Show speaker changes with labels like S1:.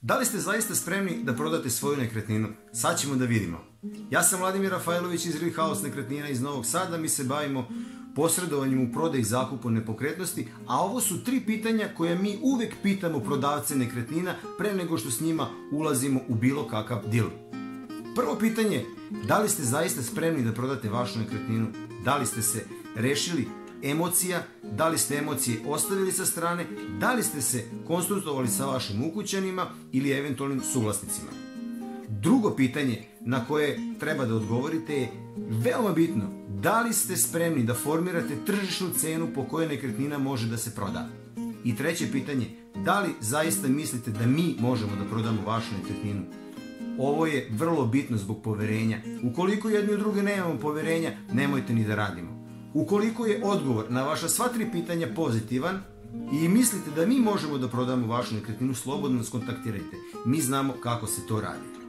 S1: Da li ste zaista spremni da prodate svoju nekretninu? Sad ćemo da vidimo. Ja sam Vladimir Rafajlović iz Real House nekretnina iz Novog Sada. Mi se bavimo posredovanjem u prodaji i zakupu nepokretnosti, a ovo su 3 pitanja koje mi uvek pitamo prodavce nekretnina pre nego što s njima ulazimo u bilo kakav deal. Prvo pitanje, da li ste zaista spremni da prodate vašu nekretninu? Da li ste se rešili emocija, da li ste emocije ostavili sa strane, da li ste se konsultovali sa vašim ukućanima ili eventualnim suvlasnicima. Drugo pitanje na koje treba da odgovorite je veoma bitno, da li ste spremni da formirate tržišnu cenu po kojoj nekretnina može da se proda. I treće pitanje, da li zaista mislite da mi možemo da prodamo vašu nekretninu? Ovo je vrlo bitno zbog poverenja. Ukoliko jedni u druge nemamo poverenja, nemojte ni da radimo. Ukoliko je odgovor na vaša sva 3 pitanja pozitivan i mislite da mi možemo da prodamo vašu nekretninu, slobodno nas kontaktirajte. Mi znamo kako se to radi.